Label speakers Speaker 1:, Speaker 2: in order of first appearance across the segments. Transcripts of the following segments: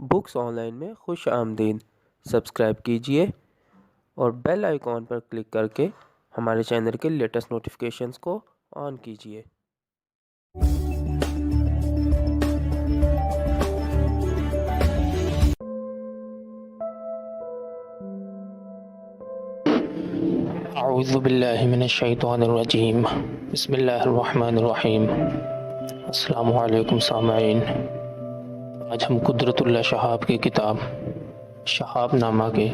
Speaker 1: Books on line میں خوش آمدید۔ سبسکرائب کیجئے اور بیل آئیکن پر کلک کر کے ہمارے چینل کے لیٹسٹ نوٹیفیکیشنز کو آن کیجئے۔
Speaker 2: اعوذ باللہ من الشیطان الرجیم، بسم اللہ الرحمن الرحیم۔ السلام علیکم سامعین، آج ہم قدرت اللہ شہاب کی کتاب شہاب نامہ کے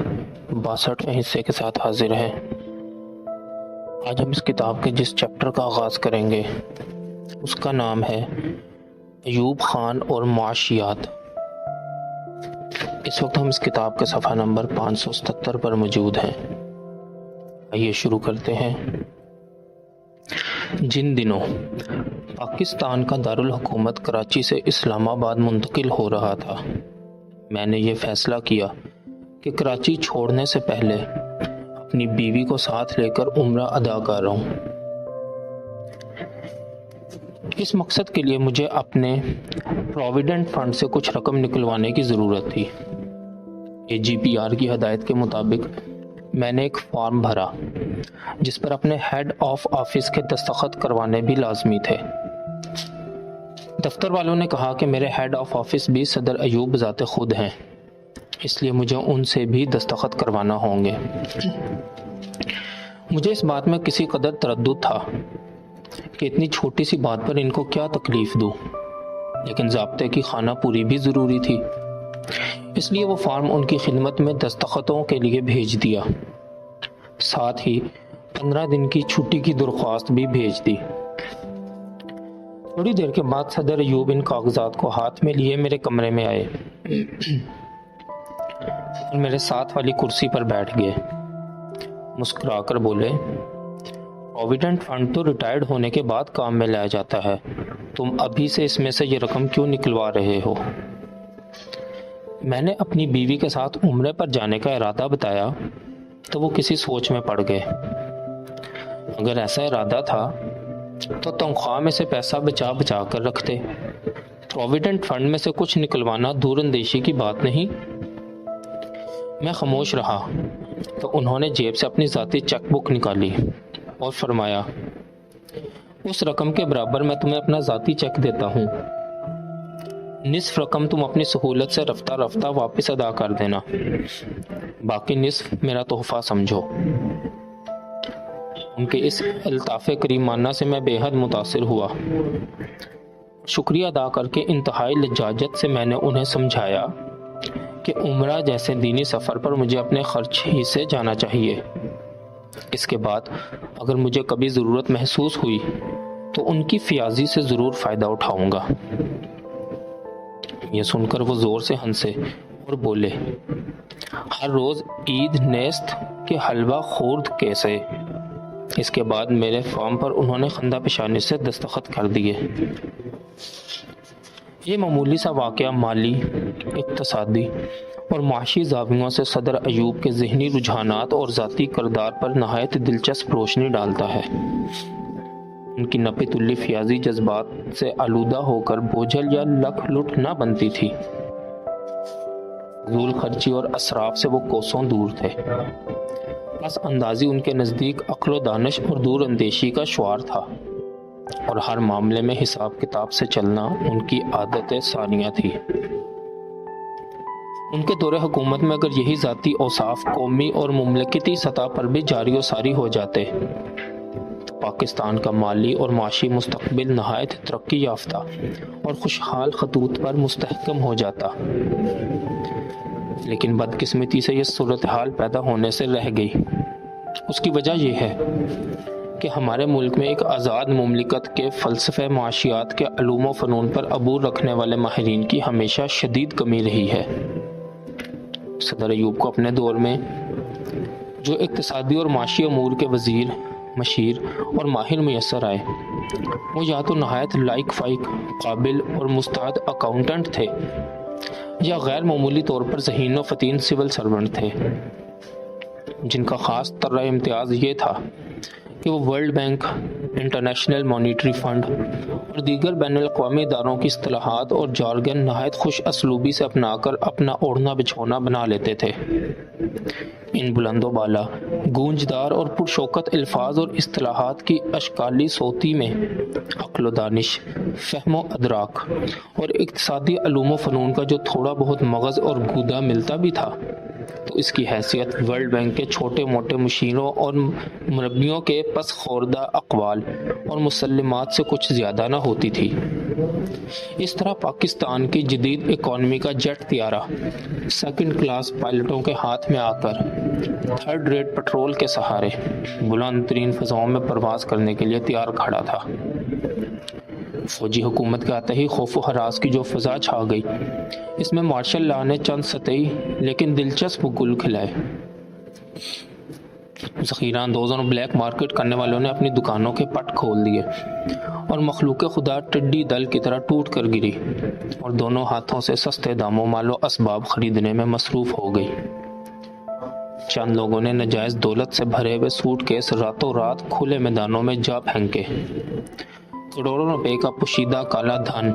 Speaker 2: 62ویں حصے کے ساتھ حاضر ہیں۔ آج ہم اس کتاب کے جس چیپٹر کا آغاز کریں گے اس کا نام ہے ایوب خان اور معاشیات۔ اس وقت ہم اس کتاب کے صفحہ نمبر 577 پر موجود ہیں۔ آئیے شروع کرتے ہیں۔ جن دنوں پاکستان کا دارالحکومت کراچی سے اسلام آباد منتقل ہو رہا تھا، میں نے یہ فیصلہ کیا کہ کراچی چھوڑنے سے پہلے اپنی بیوی کو ساتھ لے کر عمرہ ادا کروں۔ اس مقصد کے لیے مجھے اپنے پروویڈنٹ فنڈ سے کچھ رقم نکلوانے کی ضرورت تھی۔ AGPR کی ہدایت کے مطابق میں نے ایک فارم بھرا جس پر اپنے ہیڈ آف آفس کے دستخط کروانے بھی لازمی تھے۔ دفتر والوں نے کہا کہ میرے ہیڈ آف آفس بھی صدر ایوب ذات خود ہیں، اس لیے مجھے ان سے بھی دستخط کروانا ہوں گے۔ مجھے اس بات میں کسی قدر تردد تھا کہ اتنی چھوٹی سی بات پر ان کو کیا تکلیف دوں، لیکن ضابطے کی خانہ پوری بھی ضروری تھی، اس لیے وہ فارم ان کی خدمت میں دستخطوں کے لیے بھیج دیا۔ ساتھ ہی 15 دن کی چھٹی کی درخواست بھی بھیج دی۔ تھوڑی دیر کے بعد صدر ایوب ان کاغذات کو ہاتھ میں لیے میرے کمرے میں آئے اور میرے ساتھ والی کرسی پر بیٹھ گئے۔ مسکرا کر بولے، پروویڈنٹ فنڈ تو ریٹائرڈ ہونے کے بعد کام میں لایا جاتا ہے، تم ابھی سے اس میں سے یہ رقم کیوں نکلوا رہے ہو؟ میں نے اپنی بیوی کے ساتھ عمرے پر جانے کا ارادہ بتایا تو وہ کسی سوچ میں پڑ گئے۔ اگر ایسا ارادہ تھا تو تنخواہ میں سے پیسہ بچا بچا کر رکھتے، پروویڈنٹ فنڈ میں سے کچھ نکلوانا دور اندیشی کی بات نہیں۔ میں خاموش رہا تو انہوں نے جیب سے اپنی ذاتی چیک بک نکالی اور فرمایا، اس رقم کے برابر میں تمہیں اپنا ذاتی چیک دیتا ہوں، نصف رقم تم اپنی سہولت سے رفتہ رفتہ واپس ادا کر دینا، باقی نصف میرا تحفہ سمجھو۔ ان کے اس الطاف کریمانہ سے میں بے حد متاثر ہوا۔ شکریہ ادا کر کے انتہائی لجاجت سے میں نے انہیں سمجھایا کہ عمرہ جیسے دینی سفر پر مجھے اپنے خرچ ہی سے جانا چاہیے۔ اس کے بعد اگر مجھے کبھی ضرورت محسوس ہوئی تو ان کی فیاضی سے ضرور فائدہ اٹھاؤں گا۔ یہ سن کر وہ زور سے ہنسے اور بولے، ہر روز عید نیست کے حلوہ خورد کیسے؟ اس کے بعد میرے فارم پر انہوں نے خندہ پیشانی سے دستخط کر دیے۔ یہ معمولی سا واقعہ مالی، اقتصادی اور معاشی زاویوں سے صدر ایوب کے ذہنی رجحانات اور ذاتی کردار پر نہایت دلچسپ روشنی ڈالتا ہے۔ ان کی نپی تلی فیاضی جذبات سے آلودہ ہو کر بوجھل یا لکھ لٹ نہ بنتی تھی۔ فضول خرچی اور اسراف سے وہ کوسوں دور تھے۔ پس اندازی ان کے نزدیک عقل و دانش اور دور اندیشی کا شعار تھا، اور ہر معاملے میں حساب کتاب سے چلنا ان کی عادت ثانیہ تھی۔ ان کے دور حکومت میں اگر یہی ذاتی اوصاف قومی اور مملکتی سطح پر بھی جاری و ساری ہو جاتے تو پاکستان کا مالی اور معاشی مستقبل نہایت ترقی یافتہ اور خوشحال خطوط پر مستحکم ہو جاتا، لیکن بدقسمتی سے یہ صورتحال پیدا ہونے سے رہ گئی۔ اس کی وجہ یہ ہے کہ ہمارے ملک میں ایک آزاد مملکت کے فلسفہ معاشیات کے علوم و فنون پر عبور رکھنے والے ماہرین کی ہمیشہ شدید کمی رہی ہے۔ صدر ایوب کو اپنے دور میں جو اقتصادی اور معاشی امور کے وزیر، مشیر اور ماہر میسر آئے، وہ یا تو نہایت لائق فائق، قابل اور مستعد اکاؤنٹنٹ تھے، یا غیر معمولی طور پر ذہین و فطین سول سرونٹ تھے، جن کا خاص طرح امتیاز یہ تھا کہ وہ world bank, international monetary fund اور دیگر بین الاقوامی اداروں کی اصطلاحات اور جارگن نہایت خوش اسلوبی سے اپنا کر اپنا اوڑھنا بچھونا بنا لیتے تھے۔ ان بلند و بالا، گونجدار اور پرشوکت الفاظ اور اصطلاحات کی اشکالی صوتی میں عقل و دانش، فہم و ادراک اور اقتصادی علوم و فنون کا جو تھوڑا بہت مغز اور گودا ملتا بھی تھا تو اس کی حیثیت ورلڈ بینک کے چھوٹے موٹے مشیروں اور مربیوں کے پس خوردہ اقوال اور مسلمات سے کچھ زیادہ نہ ہوتی تھی۔ اس طرح پاکستان کی جدید اکانومی کا جیٹ طیارہ سیکنڈ کلاس پائلٹوں کے ہاتھ میں آ کر تھرڈ ریٹ پیٹرول کے سہارے بلند ترین فضاؤں میں پرواز کرنے کے لیے تیار کھڑا تھا۔ فوجی حکومت کے آتے ہی خوف و ہراس کی جو فضا چھا گئی، اس میں مارشل لاء نے چند سطحی لیکن دلچسپ گل کھلائے۔ ذخیرہ اندوزوں اور بلیک مارکیٹ کرنے والوں نے اپنی دکانوں کے پٹ کھول دیے اور مخلوق خدا ٹڈی دل کی طرح ٹوٹ کر گری اور دونوں ہاتھوں سے سستے داموں مال و اسباب خریدنے میں مصروف ہو گئی۔ چند لوگوں نے ناجائز دولت سے بھرے ہوئے سوٹ کیس راتوں رات کھلے میدانوں میں جا پھینکے۔ کروڑوں روپے کا پوشیدہ کالا دھن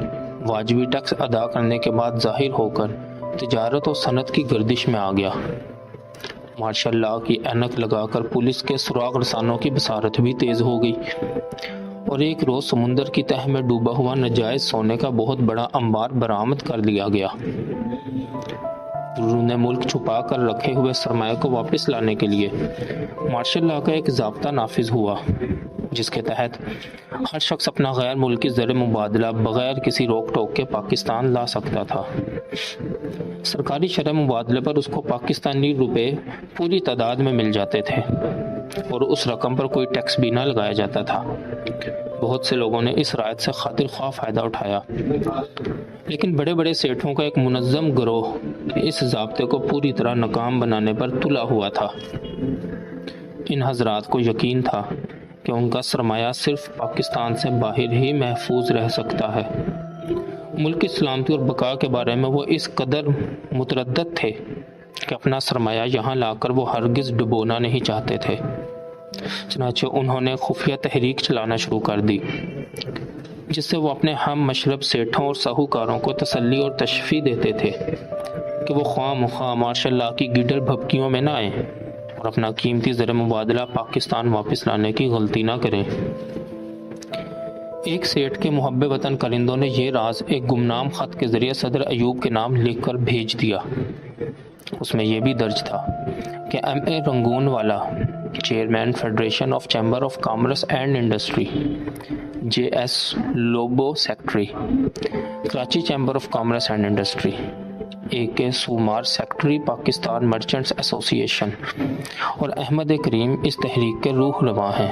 Speaker 2: واجبی ٹیکس ادا کرنے کے بعد ظاہر ہو کر تجارت و صنعت کی گردش میں آ گیا۔ مارشل لاء کی اینک لگا کر پولیس کے سراغ رسانوں کی بصارت بھی تیز ہو گئی اور ایک روز سمندر کی تہہ میں ڈوبا ہوا ناجائز سونے کا بہت بڑا انبار برآمد کر لیا گیا۔ بیرون ملک چھپا کر رکھے ہوئے سرمایہ کو واپس لانے کے لیے مارشل لاء کا ایک ضابطہ نافذ ہوا، جس کے تحت ہر شخص اپنا غیر ملکی زر مبادلہ بغیر کسی روک ٹوک کے پاکستان لا سکتا تھا۔ سرکاری شرح مبادلے پر اس کو پاکستانی روپے پوری تعداد میں مل جاتے تھے اور اس رقم پر کوئی ٹیکس بھی نہ لگایا جاتا تھا۔ بہت سے لوگوں نے اس رعایت سے خاطر خواہ فائدہ اٹھایا، لیکن بڑے بڑے سیٹھوں کا ایک منظم گروہ اس ضابطے کو پوری طرح ناکام بنانے پر تلا ہوا تھا۔ ان حضرات کو یقین تھا کہ ان کا سرمایہ صرف پاکستان سے باہر ہی محفوظ رہ سکتا ہے۔ ملک کی سلامتی اور بقا کے بارے میں وہ اس قدر متردد تھے کہ اپنا سرمایہ یہاں لا کر وہ ہرگز ڈبونا نہیں چاہتے تھے۔ چنانچہ انہوں نے خفیہ تحریک چلانا شروع کر دی، جس سے وہ اپنے ہم مشرب سیٹھوں اور ساہوکاروں کو تسلی اور تشفیع دیتے تھے کہ وہ خواہ مخواہ مارشل لاء کی گیڈر بھبکیوں میں نہ آئیں اور اپنا قیمتی زر مبادلہ پاکستان واپس لانے کی غلطی نہ کریں۔ ایک سیٹھ کے محب وطن کرندوں نے یہ راز ایک گمنام خط کے ذریعے صدر ایوب کے نام لکھ کر بھیج دیا۔ اس میں یہ بھی درج تھا کہ M A Rangoonwala, chairman federation of chamber of commerce and industry, J S Lobo secretary, Karachi chamber of commerce and industry, A K Somar secretary Pakistan merchants ایسوسی ایشن اور احمد کریم اس تحریک کے روح رواں ہیں۔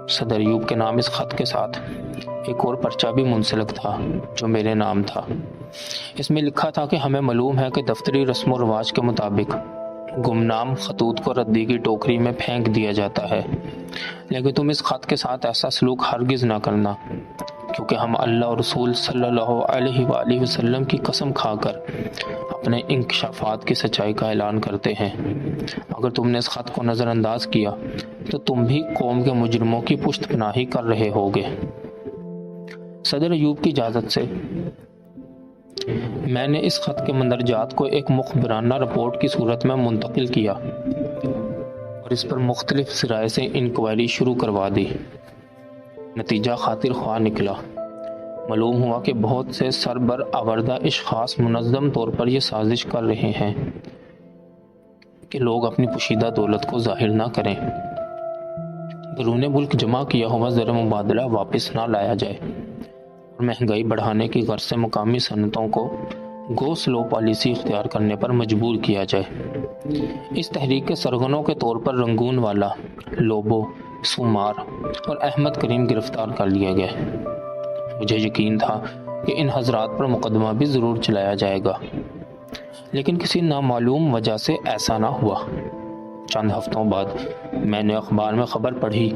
Speaker 2: صدر ایوب کے نام اس خط کے ساتھ ایک اور پرچہ بھی منسلک تھا جو میرے نام تھا۔ اس میں لکھا تھا کہ ہمیں معلوم ہے کہ دفتری رسم و رواج کے مطابق گمنام خطوط کو ردی کی ٹوکری میں پھینک دیا جاتا ہے، لیکن تم اس خط کے ساتھ ایسا سلوک ہرگز نہ کرنا، کیونکہ ہم اللہ اور رسول صلی اللہ علیہ وآلہ وسلم کی قسم کھا کر اپنے انکشافات کی سچائی کا اعلان کرتے ہیں۔ اگر تم نے اس خط کو نظر انداز کیا تو تم بھی قوم کے مجرموں کی پشت پناہی کر رہے ہوگے۔ صدر ایوب کی اجازت سے میں نے اس خط کے مندرجات کو ایک مخبرانہ رپورٹ کی صورت میں منتقل کیا اور اس پر مختلف ذرائع سے انکوائری شروع کروا دی۔ نتیجہ خاطر خواہ نکلا۔ معلوم ہوا کہ بہت سے سربر آوردہ اشخاص منظم طور پر یہ سازش کر رہے ہیں کہ لوگ اپنی پوشیدہ دولت کو ظاہر نہ کریں، بیرون ملک جمع کیا ہوا زر مبادلہ واپس نہ لایا جائے اور مہنگائی بڑھانے کی غرض سے مقامی صنعتوں کو گو سلو پالیسی اختیار کرنے پر مجبور کیا جائے۔ اس تحریک کے سرغنوں کے طور پر رنگون والا، لوبو، سومار اور احمد کریم گرفتار کر لیے گئے۔ مجھے یقین تھا کہ ان حضرات پر مقدمہ بھی ضرور چلایا جائے گا، لیکن کسی نامعلوم وجہ سے ایسا نہ ہوا۔ چند ہفتوں بعد میں نے اخبار میں خبر پڑھی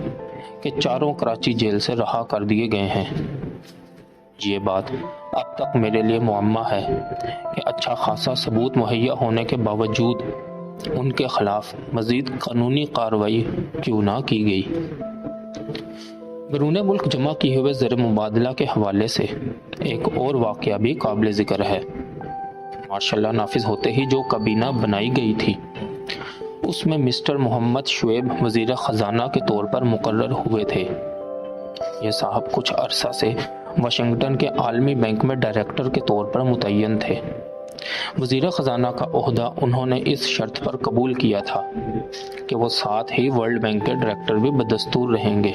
Speaker 2: کہ چاروں کراچی جیل سے رہا کر دیے گئے ہیں۔ یہ بات اب تک میرے لیے معمہ ہے کہ اچھا خاصا ثبوت مہیا ہونے کے باوجود ان کے خلاف مزید قانونی کارروائی کیوں نہ کی گئی۔ بیرون ملک جمع کیے ہوئے زر مبادلہ کے حوالے سے ایک اور واقعہ بھی قابل ذکر ہے۔ ماشاء اللہ نافذ ہوتے ہی جو کابینہ بنائی گئی تھی اس میں مسٹر محمد شعیب وزیر خزانہ کے طور پر مقرر ہوئے تھے۔ یہ صاحب کچھ عرصہ سے واشنگٹن کے عالمی بینک میں ڈائریکٹر کے طور پر متعین تھے۔ وزیر خزانہ کا عہدہ انہوں نے اس شرط پر قبول کیا تھا کہ وہ ساتھ ہی ورلڈ بینک کے ڈائریکٹر بھی بدستور رہیں گے۔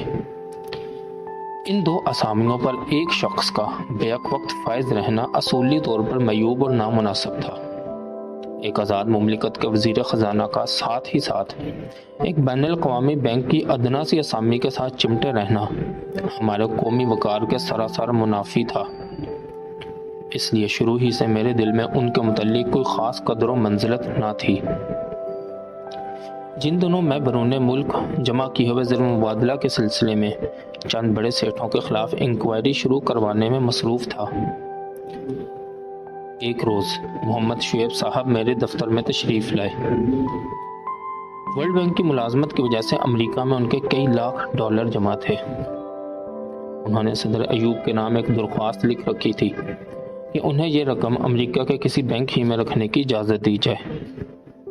Speaker 2: ان دو اسامیوں پر ایک شخص کا بیک وقت فائز رہنا اصولی طور پر معیوب اور نامناسب تھا۔ ایک آزاد مملکت کے وزیر خزانہ کا ساتھ ہی ساتھ ایک بین الاقوامی بینک کی ادنا سی اسامی کے ساتھ چمٹے رہنا ہمارے قومی وقار کے سراسر منافی تھا۔ اس لیے شروع ہی سے میرے دل میں ان کے متعلق کوئی خاص قدر و منزلت نہ تھی۔ جن دنوں میں بیرون ملک جمع کیے ہوئے زر مبادلہ کے سلسلے میں چند بڑے سیٹھوں کے خلاف انکوائری شروع کروانے میں مصروف تھا، ایک روز محمد شعیب صاحب میرے دفتر میں تشریف لائے۔ ورلڈ بینک کی ملازمت کی وجہ سے امریکہ میں ان کے کئی لاکھ ڈالر جمع تھے۔ انہوں نے صدر ایوب کے نام ایک درخواست لکھ رکھی تھی کہ انہیں یہ رقم امریکہ کے کسی بینک ہی میں رکھنے کی اجازت دی جائے۔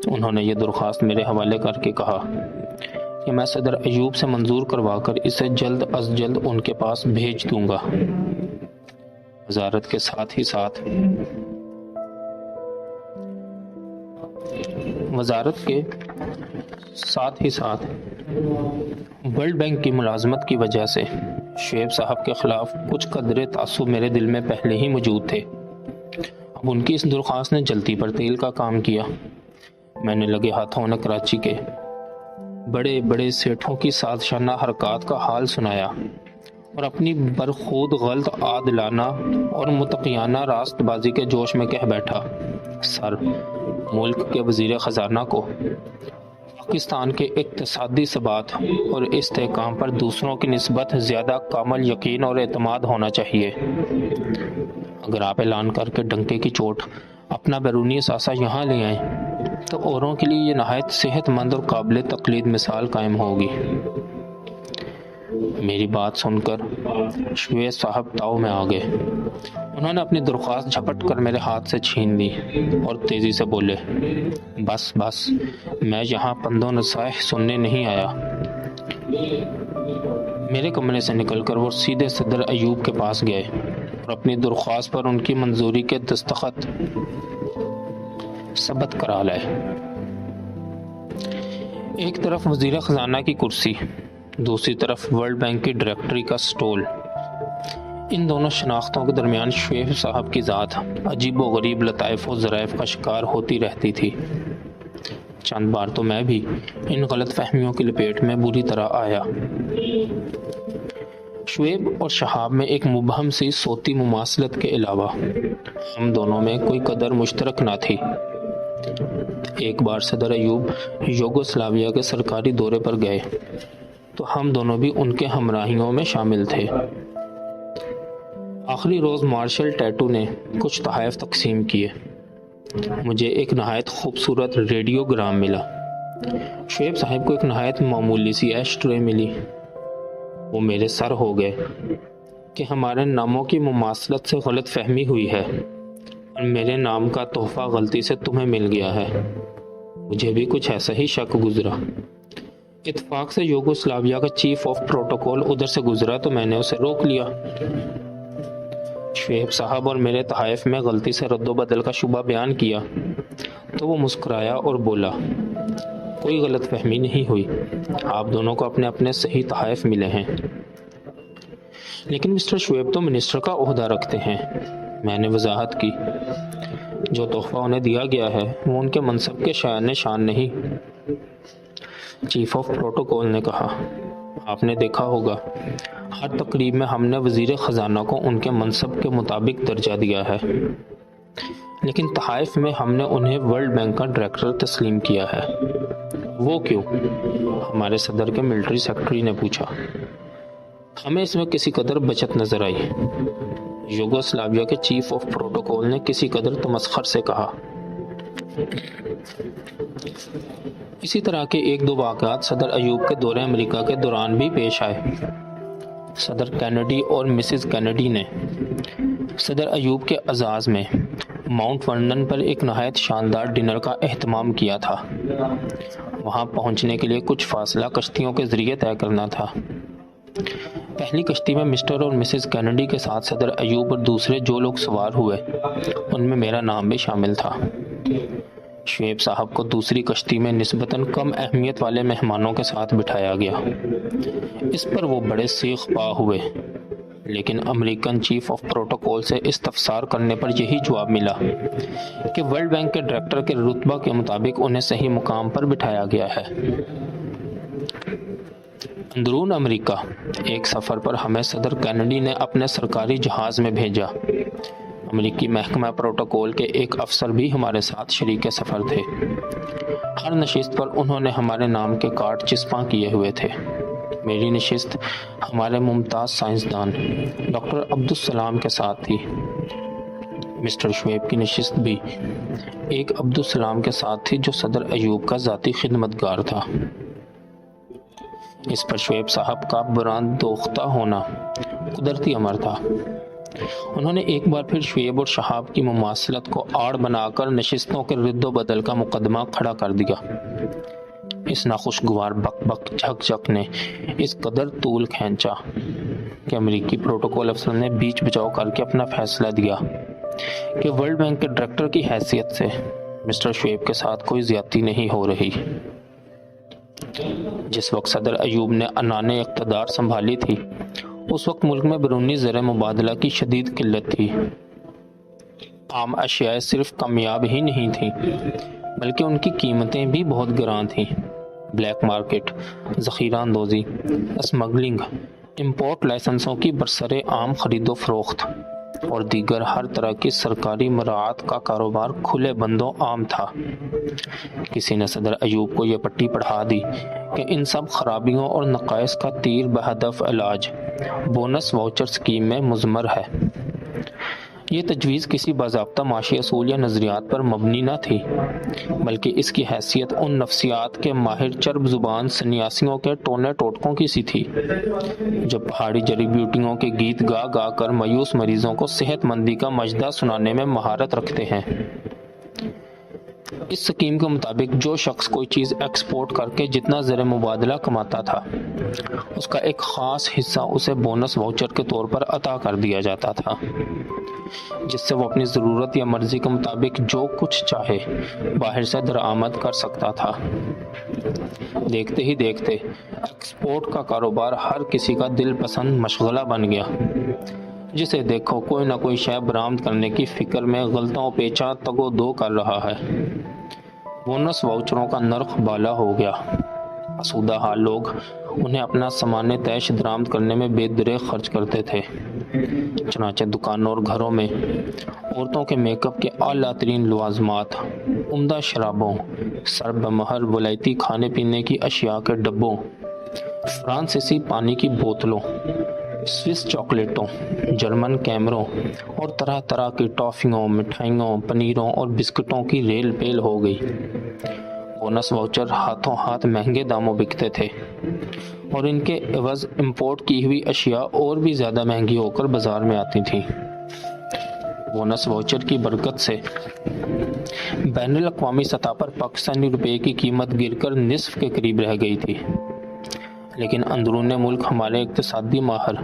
Speaker 2: انہوں نے یہ درخواست میرے حوالے کر کے کہا کہ میں صدر ایوب سے منظور کروا کر اسے جلد از جلد ان کے پاس بھیج دوں گا۔ وزارت کے ساتھ ہی ساتھ ورلڈ بینک کی ملازمت کی وجہ سے شعیب صاحب کے خلاف کچھ قدرے تعصب میرے دل میں پہلے ہی موجود تھے۔ اب ان کی اس درخواست نے جلتی پر تیل کا کام کیا۔ میں نے لگے ہاتھوں انہیں کراچی کے بڑے بڑے سیٹھوں کی سازشانہ حرکات کا حال سنایا اور اپنی برخود غلط عادلانہ اور متقیانہ راست بازی کے جوش میں کہہ بیٹھا، سر، ملک کے وزیر خزانہ کو پاکستان کے اقتصادی ثبات اور استحکام پر دوسروں کی نسبت زیادہ کامل یقین اور اعتماد ہونا چاہیے۔ اگر آپ اعلان کر کے ڈنکے کی چوٹ اپنا بیرونی اثاثہ یہاں لے آئیں تو اوروں کے لیے یہ نہایت صحت مند اور قابل تقلید مثال قائم ہوگی۔ میری بات سن کر شعیب صاحب تاؤ میں آ گئے۔ انہوں نے اپنی درخواست جھپٹ کر میرے ہاتھ سے چھین لی اور تیزی سے بولے، بس میں یہاں پند و نصائح سننے نہیں آیا۔ میرے کمرے سے نکل کر وہ سیدھے صدر ایوب کے پاس گئے اور اپنی درخواست پر ان کی منظوری کے دستخط ثبت کرا لائے۔ ایک طرف وزیر خزانہ کی کرسی، دوسری طرف ورلڈ بینک کی ڈائریکٹری کا سٹول۔ ان دونوں شناختوں کے درمیان شعیب صاحب کی ذات عجیب و غریب لطائف و ظرائف کا شکار ہوتی رہتی تھی۔ چند بار تو میں بھی ان غلط فہمیوں کی لپیٹ میں بری طرح آیا۔ شعیب اور شہاب میں ایک مبہم سی صوتی مماثلت کے علاوہ ہم دونوں میں کوئی قدر مشترک نہ تھی۔ ایک بار صدر ایوب یوگوسلاویا کے سرکاری دورے پر گئے تو ہم دونوں بھی ان کے ہمراہیوں میں شامل تھے۔ آخری روز مارشل ٹیٹو نے کچھ تحائف تقسیم کیے۔ مجھے ایک نہایت خوبصورت ریڈیو گرام ملا۔ شعیب صاحب کو ایک نہایت معمولی سی ایش ٹرے ملی۔ وہ میرے سر ہو گئے کہ ہمارے ناموں کی مماثلت سے غلط فہمی ہوئی ہے اور میرے نام کا تحفہ غلطی سے تمہیں مل گیا ہے۔ مجھے بھی کچھ ایسا ہی شک گزرا۔ اتفاق سے یوگوسلاویا کا چیف آف پروٹوکول ادھر سے گزرا تو میں نے اسے روک لیا۔ شعیب صاحب اور میرے تحائف میں غلطی سے رد و بدل کا شبہ بیان کیا تو وہ مسکرایا اور بولا، کوئی غلط فہمی نہیں ہوئی، آپ دونوں کو اپنے اپنے صحیح تحائف ملے ہیں، لیکن مسٹر شعیب تو منسٹر کا عہدہ رکھتے ہیں۔ میں نے وضاحت کی، جو تحفہ انہیں دیا گیا ہے وہ ان کے منصب کے شایان شان نہیں۔ چیف آف پروٹوکول نے کہا، آپ نے دیکھا ہوگا ہر تقریب میں ہم نے وزیر خزانہ کو ان کے منصب کے مطابق درجہ دیا ہے، لیکن تحائف میں ہم نے انہیں ورلڈ بینک کا ڈائریکٹر تسلیم کیا ہے۔ وہ کیوں؟ ہمارے صدر کے ملٹری سیکرٹری نے پوچھا۔ ہمیں اس میں کسی قدر بچت نظر آئی، یوگوسلاویا کے چیف آف پروٹوکول نے کسی قدر تمسخر سے کہا۔ اسی طرح کے ایک دو واقعات صدر ایوب کے دورے امریکہ کے دوران بھی پیش آئے۔ صدر کینیڈی اور مسز کینیڈی نے صدر ایوب کے اعزاز میں ماؤنٹ ورنن پر ایک نہایت شاندار ڈنر کا اہتمام کیا تھا۔ وہاں پہنچنے کے لیے کچھ فاصلہ کشتیوں کے ذریعے طے کرنا تھا۔ پہلی کشتی میں مسٹر اور مسز کینیڈی کے ساتھ صدر ایوب اور دوسرے جو لوگ سوار ہوئے ان میں میرا نام بھی شامل تھا۔ شعیب صاحب کو دوسری کشتی میں نسبتاً کم اہمیت والے مہمانوں کے ساتھ بٹھایا گیا۔ اس پر وہ بڑے سیخ پا ہوئے، لیکن امریکن چیف آف پروٹوکول سے استفسار کرنے پر یہی جواب ملا کہ ورلڈ بینک کے ڈائریکٹر کے رتبہ کے مطابق انہیں صحیح مقام پر بٹھایا گیا ہے۔ اندرون امریکہ ایک سفر پر ہمیں صدر کینیڈی نے اپنے سرکاری جہاز میں بھیجا۔ امریکی محکمہ پروٹوکول کے ایک افسر بھی ہمارے ساتھ شریک سفر تھے۔ ہر نشست پر انہوں نے ہمارے نام کے کارڈ چسپاں کیے ہوئے تھے۔ میری نشست ہمارے ممتاز سائنسدان ڈاکٹر عبدالسلام کے ساتھ تھی۔ مسٹر شعیب کی نشست بھی ایک عبدالسلام کے ساتھ تھی جو صدر ایوب کا ذاتی خدمتگار تھا۔ اس پر شعیب صاحب کا براندوختہ ہونا قدرتی امر تھا۔ انہوں نے ایک بار پھر شعیب اور شہاب کی مماثلت کو آڑ بنا کر نشستوں کے رد و بدل کا مقدمہ کھڑا کر دیا۔ اس ناخوشگوار بک بک جھک جھک نے اس قدر طول کھینچا کہ امریکی پروٹوکول افسر نے بیچ بچاؤ کر کے اپنا فیصلہ دیا کہ ورلڈ بینک کے ڈائریکٹر کی حیثیت سے مسٹر شعیب کے ساتھ کوئی زیادتی نہیں ہو رہی۔ جس وقت صدر ایوب نے عنان اقتدار سنبھالی تھی اس وقت ملک میں بیرونی زر مبادلہ کی شدید قلت تھی۔ عام اشیاء صرف کامیاب ہی نہیں تھیں بلکہ ان کی قیمتیں بھی بہت گراں تھیں۔ بلیک مارکیٹ، ذخیرہ اندوزی، اسمگلنگ، امپورٹ لائسنسوں کی برسر عام خرید و فروخت اور دیگر ہر طرح کی سرکاری مراعات کا کاروبار کھلے بندوں عام تھا۔ کسی نے صدر ایوب کو یہ پٹی پڑھا دی کہ ان سب خرابیوں اور نقائص کا تیر بہدف علاج بونس واؤچر اسکیم میں مضمر ہے۔ یہ تجویز کسی باضابطہ معاشی اصول یا نظریات پر مبنی نہ تھی بلکہ اس کی حیثیت ان نفسیات کے ماہر چرب زبان سنیاسیوں کے ٹونے ٹوٹکوں کی سی تھی جو پہاڑی جڑی بوٹیوں کے گیت گا گا کر مایوس مریضوں کو صحت مندی کا مجدہ سنانے میں مہارت رکھتے ہیں۔ اس سکیم کے مطابق جو شخص کوئی چیز ایکسپورٹ کر کے جتنا زر مبادلہ کماتا تھا اس کا ایک خاص حصہ اسے بونس واؤچر کے طور پر عطا کر دیا جاتا تھا، جس سے وہ اپنی ضرورت یا مرضی کے مطابق جو کچھ چاہے باہر سے درآمد کر سکتا تھا۔ دیکھتے ہی دیکھتے ایکسپورٹ کا کاروبار ہر کسی کا دل پسند مشغلہ بن گیا۔ جسے دیکھو کوئی نہ کوئی شے برآمد کرنے کی فکر میں غلطوں پیچاں تگ و دو کر رہا ہے۔ بونس واؤچروں کا نرخ بالا ہو گیا۔ آسودہ حال لوگ انہیں اپنا سامان طیش درآمد کرنے میں بے دریغ خرچ کرتے تھے۔ چنانچہ دکانوں اور گھروں میں عورتوں کے میک اپ کے اعلیٰ ترین لوازمات، عمدہ شرابوں، سر بمہر ولایتی کھانے پینے کی اشیاء کے ڈبوں، فرانسیسی پانی کی بوتلوں، سوئس چاکلیٹوں، جرمن کیمروں اور طرح طرح کی ٹافیوں، مٹھائیوں، پنیروں اور بسکٹوں کی ریل پیل ہو گئی۔ بونس واؤچر ہاتھوں ہاتھ مہنگے داموں بکتے تھے اور ان کے عوض امپورٹ کی ہوئی اشیاء اور بھی زیادہ مہنگی ہو کر بازار میں آتی تھیں۔ بونس واؤچر کی برکت سے بین الاقوامی سطح پر پاکستانی روپے کی قیمت گر کر نصف کے قریب رہ گئی تھی، لیکن اندرون ملک ہمارے اقتصادی ماہر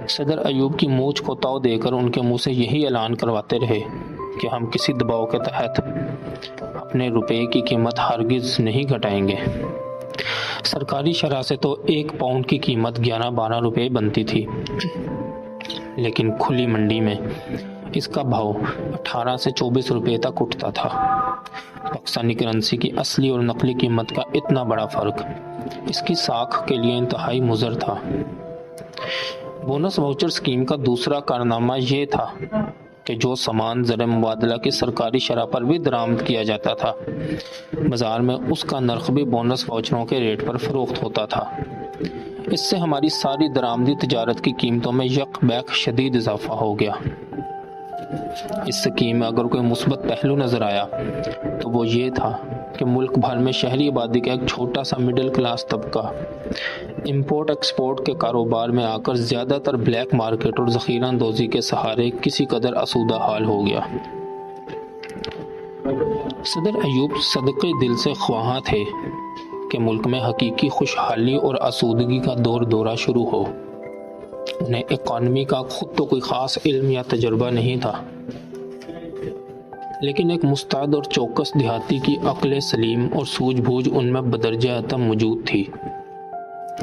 Speaker 2: صدر ایوب کی مونچھ کو تاؤ دے کر ان کے منہ سے یہی اعلان کرواتے رہے کہ ہم کسی دباؤ کے تحت اپنے روپے کی قیمت ہرگز نہیں گھٹائیں گے۔ سرکاری شرح سے تو 1 پاؤنڈ کی قیمت 11-12 روپے بنتی تھی، لیکن کھلی منڈی میں اس کا بھاؤ 18 سے 24 روپے تک اٹھتا تھا۔ پاکستانی کرنسی کی اصلی اور نقلی قیمت کا اتنا بڑا فرق اس کی ساکھ کے لیے انتہائی مضر تھا۔ بونس واؤچر اسکیم کا دوسرا کارنامہ یہ تھا کہ جو سامان زر مبادلہ کی سرکاری شرح پر بھی درآمد کیا جاتا تھا بازار میں اس کا نرخ بھی بونس واؤچروں کے ریٹ پر فروخت ہوتا تھا۔ اس سے ہماری ساری درآمدی تجارت کی قیمتوں میں یک بیک شدید اضافہ ہو گیا۔ اس سکیم میں اگر کوئی مثبت پہلو نظر آیا تو وہ یہ تھا کہ ملک بھر میں شہری آبادی کا ایک چھوٹا سا مڈل کلاس طبقہ امپورٹ ایکسپورٹ کے کاروبار میں آ کر زیادہ تر بلیک مارکیٹ اور ذخیرہ اندوزی کے سہارے کسی قدر آسودہ حال ہو گیا۔ صدر ایوب صدقے دل سے خواہاں تھے کہ ملک میں حقیقی خوشحالی اور آسودگی کا دورہ شروع ہو۔ انہیں اکانومی کا خود تو کوئی خاص علم یا تجربہ نہیں تھا، لیکن ایک مستعد اور چوکس دیہاتی کی عقل سلیم اور سوجھ بوجھ ان میں بدرجہ اتم موجود تھی۔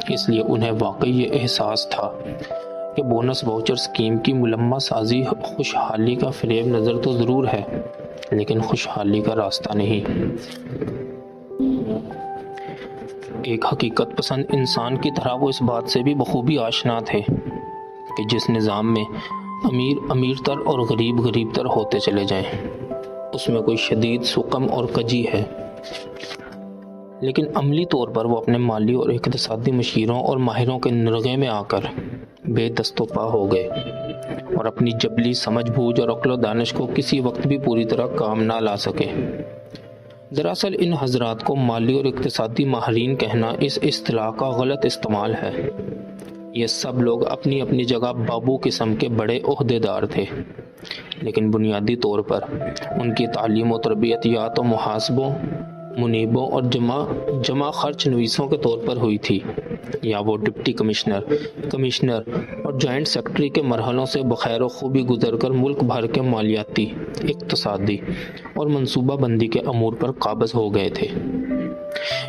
Speaker 2: اس لیے انہیں واقعی یہ احساس تھا کہ بونس واؤچر اسکیم کی ملمہ سازی خوشحالی کا فریب نظر تو ضرور ہے، لیکن خوشحالی کا راستہ نہیں۔ ایک حقیقت پسند انسان کی طرح وہ اس بات سے بھی بخوبی آشنا تھے کہ جس نظام میں امیر امیر تر اور غریب غریب تر ہوتے چلے جائیں، اس میں کوئی شدید سقم اور کجی ہے، لیکن عملی طور پر وہ اپنے مالی اور اقتصادی مشیروں اور ماہروں کے نرغے میں آ کر بے دست و پا ہو گئے اور اپنی جبلی سمجھ بوجھ اور عقل و دانش کو کسی وقت بھی پوری طرح کام نہ لا سکے۔ دراصل ان حضرات کو مالی اور اقتصادی ماہرین کہنا اس اصطلاح کا غلط استعمال ہے۔ یہ سب لوگ اپنی اپنی جگہ بابو قسم کے بڑے عہدیدار تھے، لیکن بنیادی طور پر ان کی تعلیم و تربیت یا تو محاسبوں، منیبوں اور جمع خرچ نویسوں کے طور پر ہوئی تھی، یا وہ ڈپٹی کمشنر اور جوائنٹ سیکرٹری کے مرحلوں سے بخیر و خوبی گزر کر ملک بھر کے مالیاتی، اقتصادی اور منصوبہ بندی کے امور پر قابض ہو گئے تھے۔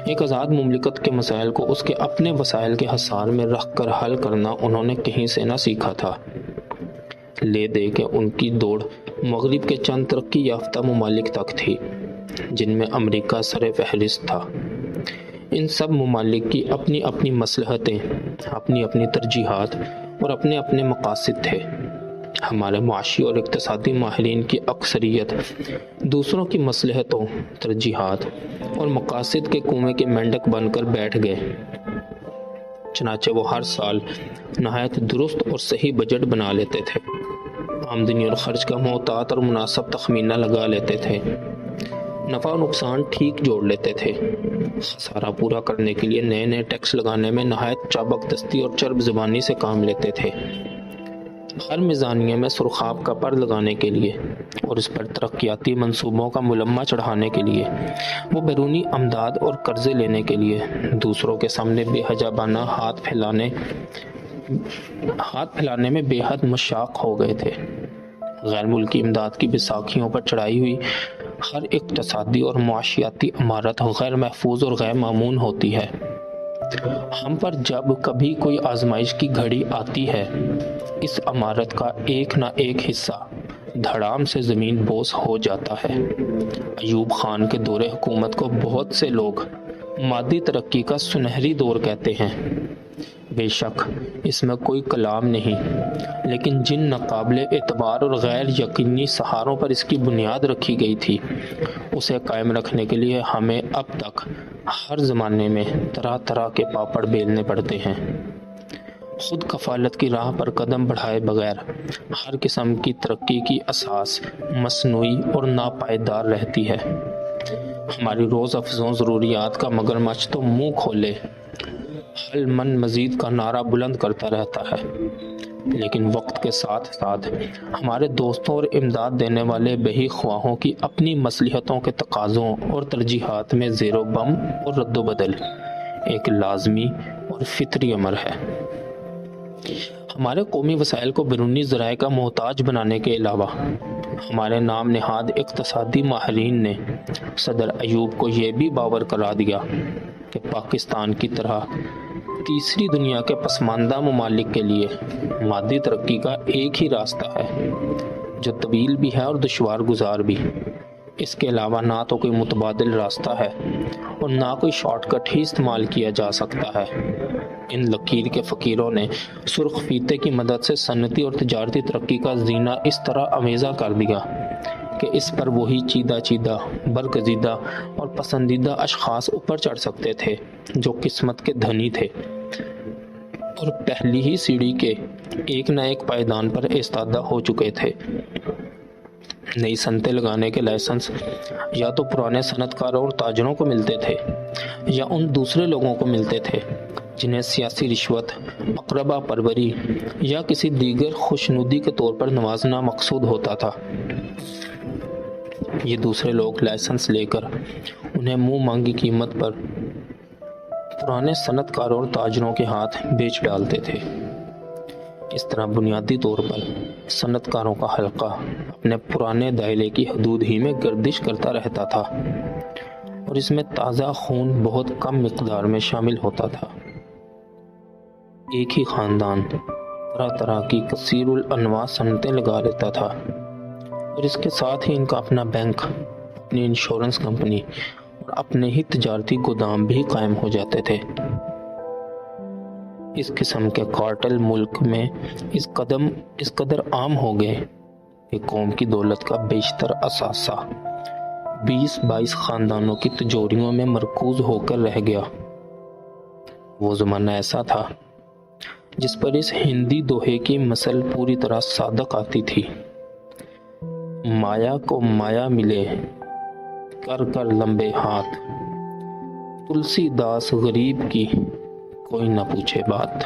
Speaker 2: ایک آزاد مملکت کے مسائل کو اس کے اپنے وسائل کے حصار میں رکھ کر حل کرنا انہوں نے کہیں سے نہ سیکھا تھا۔ لے دے کے ان کی دوڑ مغرب کے چند ترقی یافتہ ممالک تک تھی، جن میں امریکہ سر فہرست تھا۔ ان سب ممالک کی اپنی اپنی مصلحتیں، اپنی اپنی ترجیحات اور اپنے اپنے مقاصد تھے۔ ہمارے معاشی اور اقتصادی ماہرین کی اکثریت دوسروں کی مصلحتوں، ترجیحات اور مقاصد کے کنویں کے مینڈک بن کر بیٹھ گئے۔ چنانچہ وہ ہر سال نہایت درست اور صحیح بجٹ بنا لیتے تھے، آمدنی اور خرچ کا محتاط اور مناسب تخمینہ لگا لیتے تھے، نفع و نقصان ٹھیک جوڑ لیتے تھے، خسارہ پورا کرنے کے لیے نئے نئے ٹیکس لگانے میں نہایت چابک دستی اور چرب زبانی سے کام لیتے تھے۔ ہر میزانیے میں سرخاب کا پر لگانے کے لیے اور اس پر ترقیاتی منصوبوں کا ملمہ چڑھانے کے لیے وہ بیرونی امداد اور قرضے لینے کے لیے دوسروں کے سامنے بے حجابانہ ہاتھ پھیلانے میں بے حد مشاق ہو گئے تھے۔ غیر ملکی امداد کی بیساکھیوں پر چڑھائی ہوئی ہر اقتصادی اور معاشیاتی عمارت غیر محفوظ اور غیر مامون ہوتی ہے۔ ہم پر جب کبھی کوئی آزمائش کی گھڑی آتی ہے، اس عمارت کا ایک نہ ایک حصہ دھڑام سے زمین بوس ہو جاتا ہے۔ ایوب خان کے دور حکومت کو بہت سے لوگ مادی ترقی کا سنہری دور کہتے ہیں۔ بے شک اس میں کوئی کلام نہیں، لیکن جن ناقابل اعتبار اور غیر یقینی سہاروں پر اس کی بنیاد رکھی گئی تھی، اسے قائم رکھنے کے لیے ہمیں اب تک ہر زمانے میں طرح طرح کے پاپڑ بیلنے پڑتے ہیں۔ خود کفالت کی راہ پر قدم بڑھائے بغیر ہر قسم کی ترقی کی اساس مصنوعی اور ناپائیدار رہتی ہے۔ ہماری روز افزوں ضروریات کا مگرمچھ تو منہ کھولے حل من مزید کا نعرہ بلند کرتا رہتا ہے، لیکن وقت کے ساتھ ساتھ ہمارے دوستوں اور امداد دینے والے بہی خواہوں کی اپنی مصلحتوں کے تقاضوں اور ترجیحات میں زیر و بم اور رد و بدل ایک لازمی اور فطری امر ہے۔ ہمارے قومی وسائل کو بیرونی ذرائع کا محتاج بنانے کے علاوہ ہمارے نام نہاد اقتصادی ماہرین نے صدر ایوب کو یہ بھی باور کرا دیا کہ پاکستان کی طرح تیسری دنیا کے پسماندہ ممالک کے لیے مادی ترقی کا ایک ہی راستہ ہے، جو طویل بھی ہے اور دشوار گزار بھی۔ اس کے علاوہ نہ تو کوئی متبادل راستہ ہے اور نہ کوئی شارٹ کٹ ہی استعمال کیا جا سکتا ہے۔ ان لکیر کے فقیروں نے سرخ فیتے کی مدد سے صنعتی اور تجارتی ترقی کا زینہ اس طرح امیزہ کر دیا کہ اس پر وہی چیدہ برگزیدہ اور پسندیدہ اشخاص اوپر چڑھ سکتے تھے جو قسمت کے دھنی تھے اور پہلی ہی سیڑھی کے ایک نہ ایک پائیدان پر ایستادہ ہو چکے تھے۔ نئی صنعتیں لگانے کے لائسنس یا تو پرانے صنعت کاروں اور تاجروں کو ملتے تھے یا ان دوسرے لوگوں کو ملتے تھے جنہیں سیاسی رشوت، اقربا پروری یا کسی دیگر خوشنودی کے طور پر نوازنا مقصود ہوتا تھا۔ یہ دوسرے لوگ لائسنس لے کر انہیں منہ مانگی قیمت پر پرانے صنعت کاروں اور تاجروں کے ہاتھ بیچ ڈالتے تھے۔ اس طرح بنیادی طور پر صنعت کاروں کا حلقہ اپنے پرانے دائرے کی حدود ہی میں گردش کرتا رہتا تھا اور اس میں تازہ خون بہت کم مقدار میں شامل ہوتا تھا۔ ایک ہی خاندان طرح طرح کی کثیر الانواع صنعتیں لگا لیتا تھا اور اس کے ساتھ ہی ان کا اپنا بینک، اپنی انشورنس کمپنی اور اپنے ہی تجارتی گودام بھی قائم ہو جاتے تھے۔ اس قسم کے کارٹل ملک میں اس قدر عام ہو گئے کہ قوم کی دولت کا بیشتر اثاثہ 20-22 خاندانوں کی تجوریوں میں مرکوز ہو کر رہ گیا۔ وہ زمانہ ایسا تھا جس پر اس ہندی دوہے کی مثل پوری طرح صادق آتی تھی: مایا کو مایا ملے کر کر لمبے ہاتھ، تلسی داس غریب کی کوئی نہ پوچھے بات۔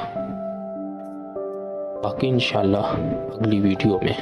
Speaker 2: باقی انشاءاللہ اگلی ویڈیو میں۔